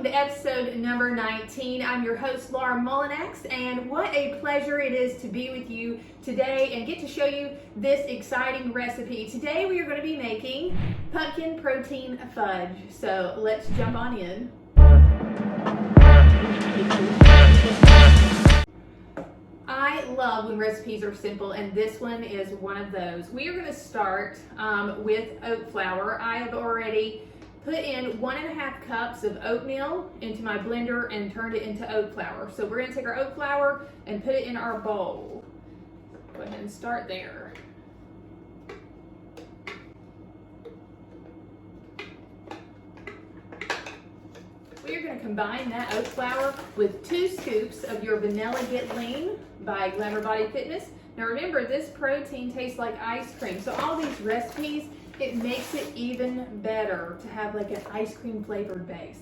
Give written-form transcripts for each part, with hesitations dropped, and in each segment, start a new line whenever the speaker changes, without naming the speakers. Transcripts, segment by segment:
welcome to episode number 19. I'm your host, Laura Mullinax, and what a pleasure it is to be with you today and get to show you this exciting recipe. Today we are going to be making pumpkin protein fudge. So let's jump on in. I love when recipes are simple, and this one is one of those. We are going to start with oat flour. I have already put in 1.5 cups of oatmeal into my blender and turned it into oat flour. So we're going to take our oat flour and put it in our bowl. Go ahead and start there. We are going to combine that oat flour with 2 scoops of your Vanilla Get Lean by Glamour Body Fitness. Now remember, this protein tastes like ice cream. So all these recipes, it makes it even better to have like an ice cream flavored base.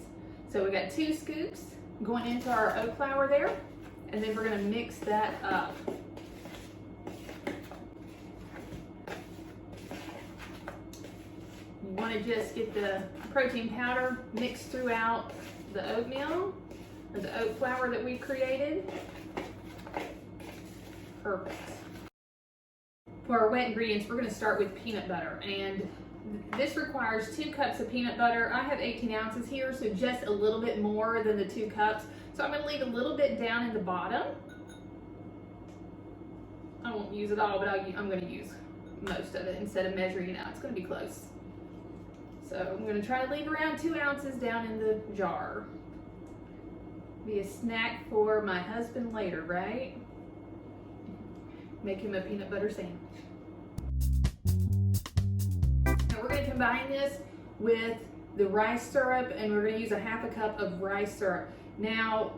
So we got 2 scoops going into our oat flour there, and then we're going to mix that up. You want to just get the protein powder mixed throughout the oatmeal or the oat flour that we created. Perfect. For our wet ingredients, we're going to start with peanut butter, and this requires 2 cups of peanut butter. I have 18 ounces here, so just a little bit more than the 2 cups. So I'm going to leave a little bit down in the bottom. I won't use it all, but I'm going to use most of it instead of measuring it out. It's going to be close. So I'm going to try to leave around 2 ounces down in the jar. Be a snack for my husband later, right? Make him a peanut butter sandwich. Now we're going to combine this with the rice syrup, and we're going to use 1/2 cup of rice syrup. Now,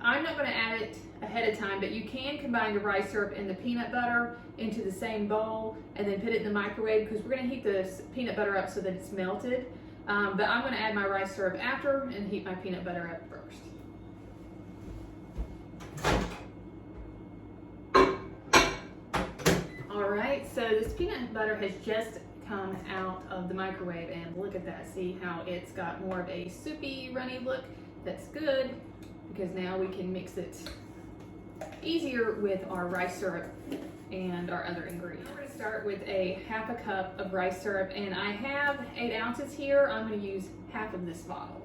I'm not going to add it ahead of time, but you can combine the rice syrup and the peanut butter into the same bowl and then put it in the microwave, because we're going to heat the peanut butter up so that it's melted. But I'm going to add my rice syrup after and heat my peanut butter up first. Alright, so this peanut butter has just come out of the microwave, and look at that. See how it's got more of a soupy, runny look? That's good, because now we can mix it easier with our rice syrup and our other ingredients. We're going to start with 1/2 cup of rice syrup, and I have 8 ounces here. I'm going to use half of this bottle.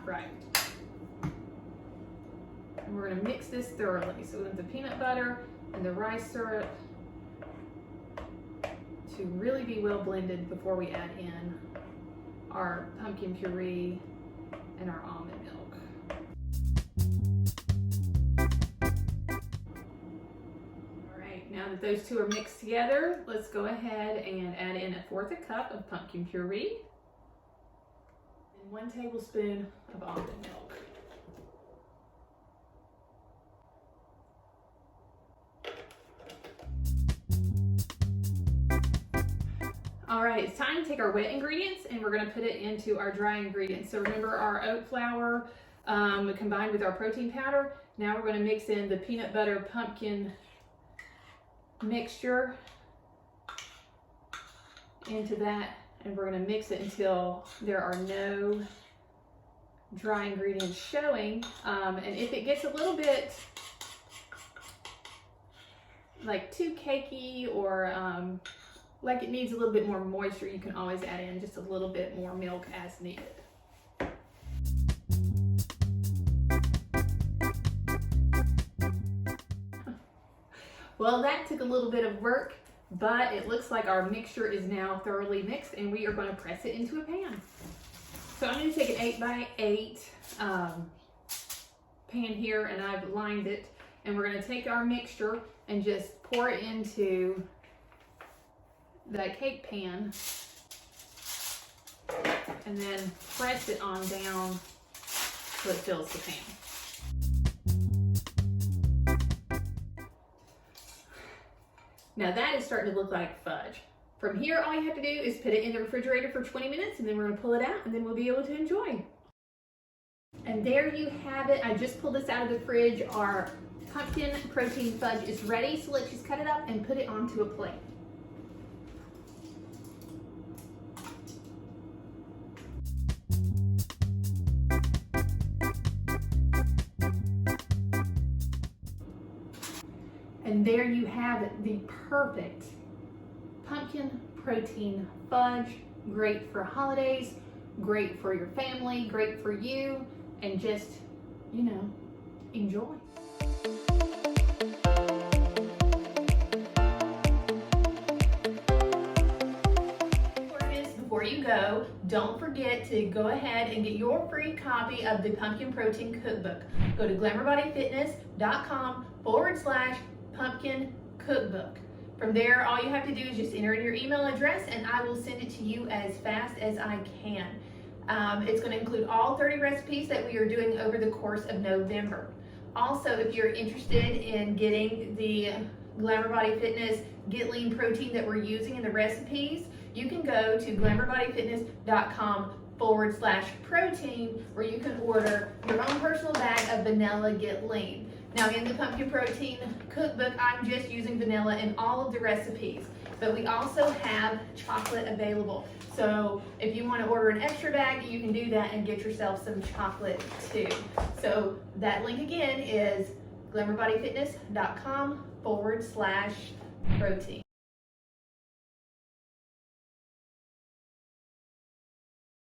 Right. And we're going to mix this thoroughly. So we want the peanut butter and the rice syrup to really be well blended before we add in our pumpkin puree and our almond milk. All right, now that those two are mixed together, let's go ahead and add in 1/4 cup of pumpkin puree and 1 tablespoon of almond milk. All right, it's time to take our wet ingredients and we're going to put it into our dry ingredients. So remember our oat flour combined with our protein powder. Now we're going to mix in the peanut butter pumpkin mixture into that, and we're going to mix it until there are no dry ingredients showing. And if it gets a little bit like too cakey or like it needs a little bit more moisture, you can always add in just a little bit more milk as needed. Well, that took a little bit of work, but it looks like our mixture is now thoroughly mixed, and we are going to press it into a pan. So I'm going to take an 8x8 pan here, and I've lined it, and we're going to take our mixture and just pour it into that cake pan, and then press it on down so it fills the pan. Now that is starting to look like fudge. From here, all you have to do is put it in the refrigerator for 20 minutes, and then we're going to pull it out, and then we'll be able to enjoy. And there you have it. I just pulled this out of the fridge. Our pumpkin protein fudge is ready, so let's just cut it up and put it onto a plate. And there you have it, the perfect pumpkin protein fudge. Great for holidays, great for your family, great for you, and just, you know, enjoy. Before you go, don't forget to go ahead and get your free copy of the Pumpkin Protein Cookbook. Go to glamourbodyfitness.com/pumpkin cookbook. From there, all you have to do is just enter in your email address and I will send it to you as fast as I can. It's going to include all 30 recipes that we are doing over the course of November. Also, if you're interested in getting the Glamour Body Fitness Get Lean protein that we're using in the recipes, you can go to glamourbodyfitness.com/protein where you can order your own personal bag of vanilla Get Lean. Now in the Pumpkin Protein Cookbook, I'm just using vanilla in all of the recipes, but we also have chocolate available. So if you want to order an extra bag, you can do that and get yourself some chocolate too. So that link again is glamourbodyfitness.com/protein.